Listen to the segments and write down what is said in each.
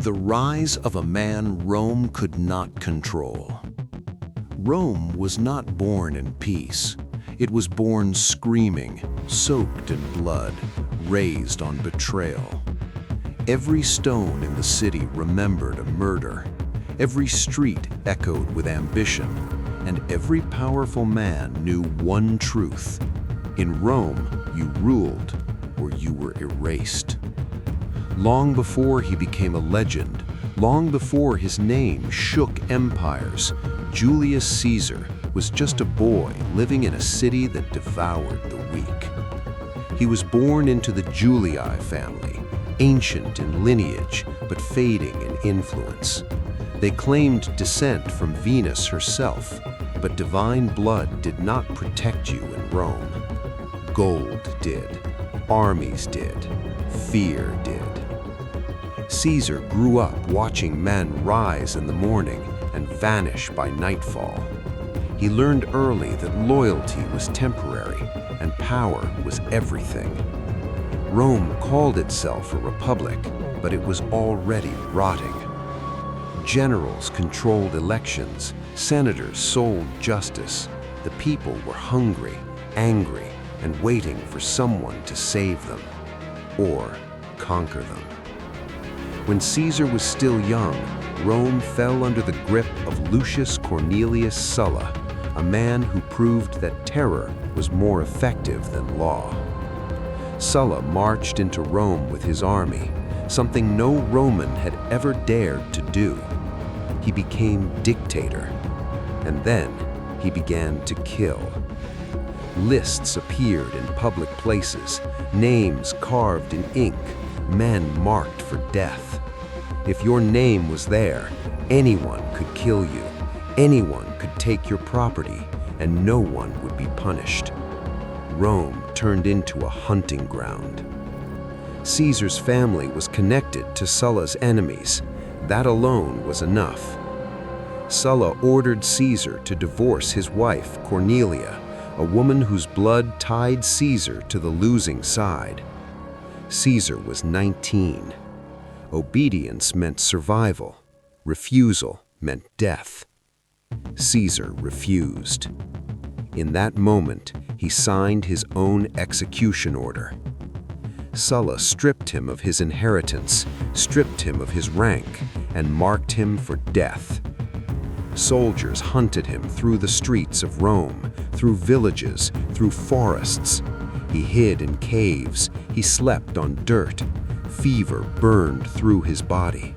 The rise of a man Rome could not control. Rome was not born in peace. It was born screaming, soaked in blood, raised on betrayal. Every stone in the city remembered a murder. Every street echoed with ambition, and every powerful man knew one truth. In Rome, you ruled or you were erased. Long before he became a legend, long before his name shook empires, Julius Caesar was just a boy living in a city that devoured the weak. He was born into the Julii family, ancient in lineage but fading in influence. They claimed descent from Venus herself, but divine blood did not protect you in Rome. Gold did, armies did, fear did. Caesar grew up watching men rise in the morning and vanish by nightfall. He learned early that loyalty was temporary and power was everything. Rome called itself a republic, but it was already rotting. Generals controlled elections, senators sold justice. The people were hungry, angry, and waiting for someone to save them or conquer them. When Caesar was still young, Rome fell under the grip of Lucius Cornelius Sulla, a man who proved that terror was more effective than law. Sulla marched into Rome with his army, something no Roman had ever dared to do. He became dictator, and then he began to kill. Lists appeared in public places, names carved in ink, men marked for death. If your name was there, anyone could kill you, anyone could take your property, and no one would be punished. Rome turned into a hunting ground. Caesar's family was connected to Sulla's enemies. That alone was enough. Sulla ordered Caesar to divorce his wife, Cornelia, a woman whose blood tied Caesar to the losing side. Caesar was 19. Obedience meant survival. Refusal meant death. Caesar refused. In that moment, he signed his own execution order. Sulla stripped him of his inheritance, stripped him of his rank, and marked him for death. Soldiers hunted him through the streets of Rome, through villages, through forests. He hid in caves, he slept on dirt. Fever burned through his body.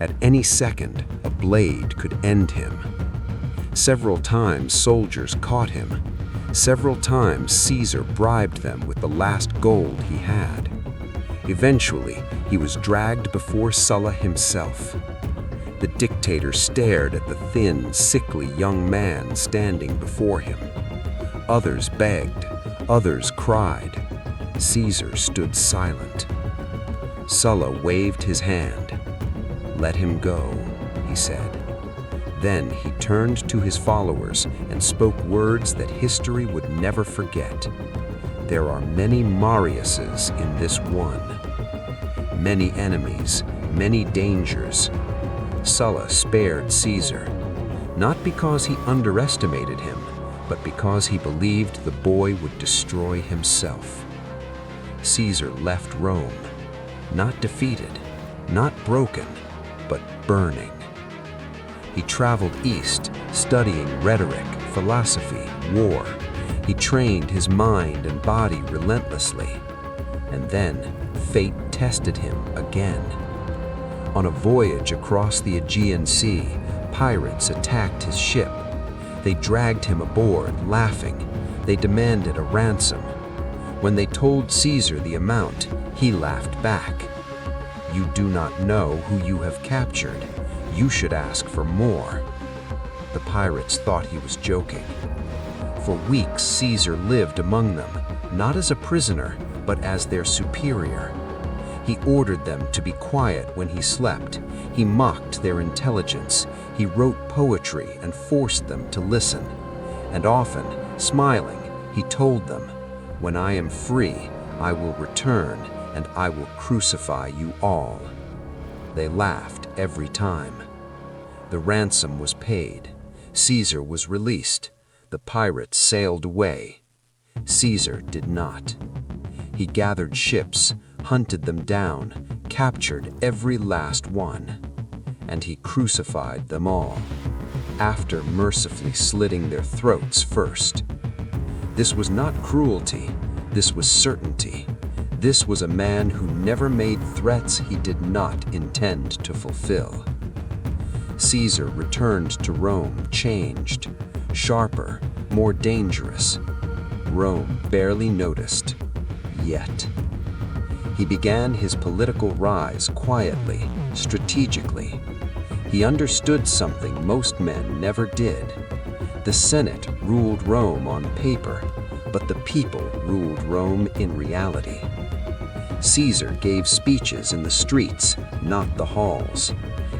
At any second, a blade could end him. Several times soldiers caught him. Several times Caesar bribed them with the last gold he had. Eventually, he was dragged before Sulla himself. The dictator stared at the thin, sickly young man standing before him. Others begged, others cried. Caesar stood silent. Sulla waved his hand. "Let him go," he said. Then he turned to his followers and spoke words that history would never forget. There are many Mariuses in this one. Many enemies, many dangers. Sulla spared Caesar, not because he underestimated him, but because he believed the boy would destroy himself. Caesar left Rome, not defeated, not broken, but burning. He traveled east, studying rhetoric, philosophy, war. He trained his mind and body relentlessly. And then fate tested him again. On a voyage across the Aegean Sea, pirates attacked his ship. They dragged him aboard, laughing. They demanded a ransom. When they told Caesar the amount, he laughed back. "You do not know who you have captured. You should ask for more." The pirates thought he was joking. For weeks, Caesar lived among them, not as a prisoner, but as their superior. He ordered them to be quiet when he slept. He mocked their intelligence. He wrote poetry and forced them to listen. And often, smiling, he told them, "When I am free, I will return, and I will crucify you all." They laughed every time. The ransom was paid. Caesar was released. The pirates sailed away. Caesar did not. He gathered ships, hunted them down, captured every last one, and he crucified them all, after mercifully slitting their throats first. This was not cruelty, this was certainty. This was a man who never made threats he did not intend to fulfill. Caesar returned to Rome changed, sharper, more dangerous. Rome barely noticed, yet. He began his political rise quietly, strategically. He understood something most men never did. The Senate ruled Rome on paper, but the people ruled Rome in reality. Caesar gave speeches in the streets, not the halls.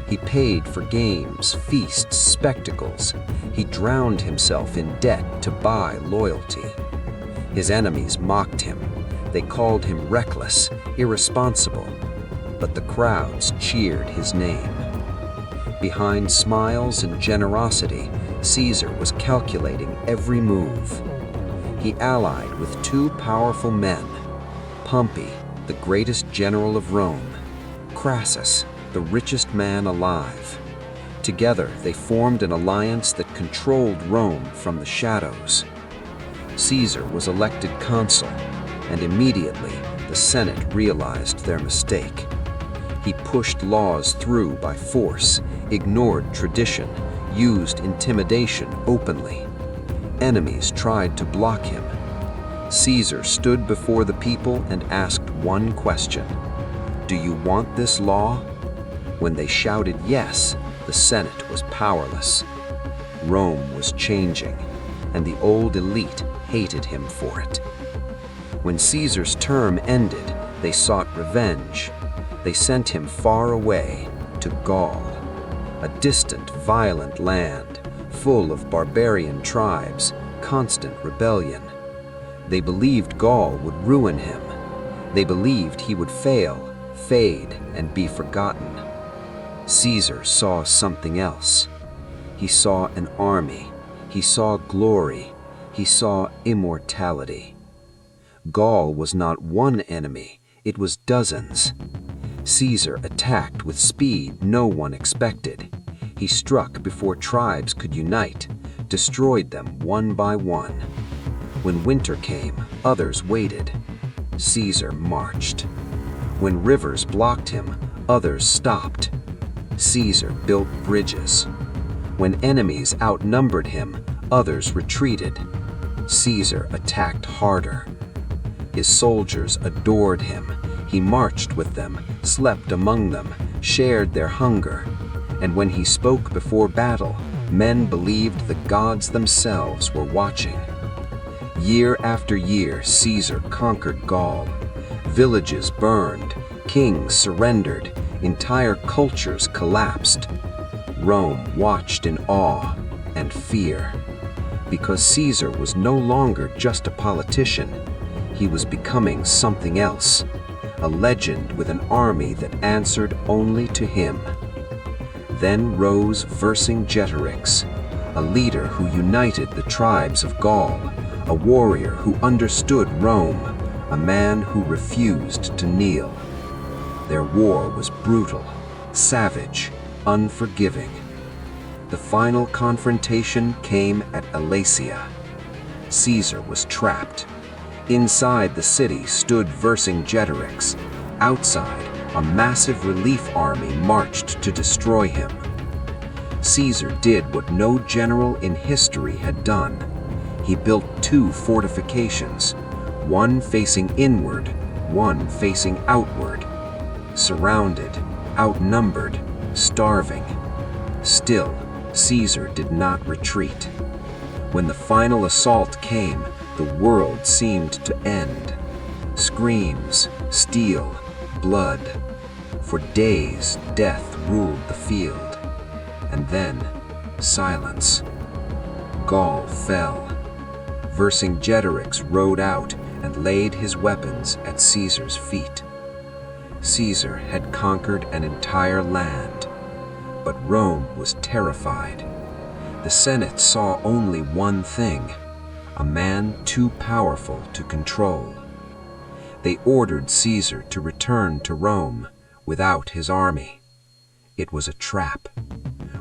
He paid for games, feasts, spectacles. He drowned himself in debt to buy loyalty. His enemies mocked him. They called him reckless, irresponsible, but the crowds cheered his name. Behind smiles and generosity, Caesar was calculating every move. He allied with two powerful men, Pompey, the greatest general of Rome, Crassus, the richest man alive. Together, they formed an alliance that controlled Rome from the shadows. Caesar was elected consul, and immediately the Senate realized their mistake. He pushed laws through by force, ignored tradition, used intimidation openly. Enemies tried to block him. Caesar stood before the people and asked one question: "Do you want this law?" When they shouted yes, the Senate was powerless. Rome was changing, and the old elite hated him for it. When Caesar's term ended, they sought revenge. They sent him far away to Gaul, a distant, violent land, full of barbarian tribes, constant rebellion. They believed Gaul would ruin him. They believed he would fail, fade, and be forgotten. Caesar saw something else. He saw an army. He saw glory. He saw immortality. Gaul was not one enemy, it was dozens. Caesar attacked with speed no one expected. He struck before tribes could unite, destroyed them one by one. When winter came, others waited. Caesar marched. When rivers blocked him, others stopped. Caesar built bridges. When enemies outnumbered him, others retreated. Caesar attacked harder. His soldiers adored him. He marched with them, slept among them, shared their hunger. And when he spoke before battle, men believed the gods themselves were watching. Year after year, Caesar conquered Gaul. Villages burned, kings surrendered, entire cultures collapsed. Rome watched in awe and fear. Because Caesar was no longer just a politician, he was becoming something else, a legend with an army that answered only to him. Then rose Vercingetorix, a leader who united the tribes of Gaul, a warrior who understood Rome, a man who refused to kneel. Their war was brutal, savage, unforgiving. The final confrontation came at Alesia. Caesar was trapped. Inside the city stood Vercingetorix. Outside, a massive relief army marched to destroy him. Caesar did what no general in history had done. He built two fortifications, one facing inward, one facing outward. Surrounded, outnumbered, starving. Still, Caesar did not retreat. When the final assault came, the world seemed to end. Screams, steel, blood. For days, death ruled the field. And then, silence. Gaul fell. Vercingetorix rode out and laid his weapons at Caesar's feet. Caesar had conquered an entire land, but Rome was terrified. The Senate saw only one thing: a man too powerful to control. They ordered Caesar to return to Rome without his army. It was a trap.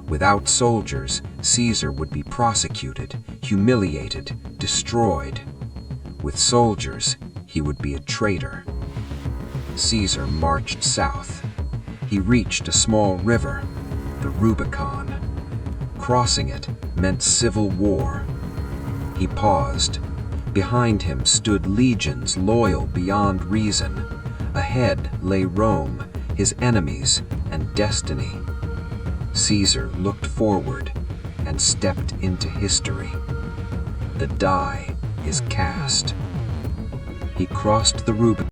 Without soldiers, Caesar would be prosecuted, humiliated, destroyed. With soldiers, he would be a traitor. Caesar marched south. He reached a small river, the Rubicon. Crossing it meant civil war. He paused. Behind him stood legions loyal beyond reason. Ahead lay Rome, his enemies, and destiny. Caesar looked forward and stepped into history. The die is cast. He crossed the Rubicon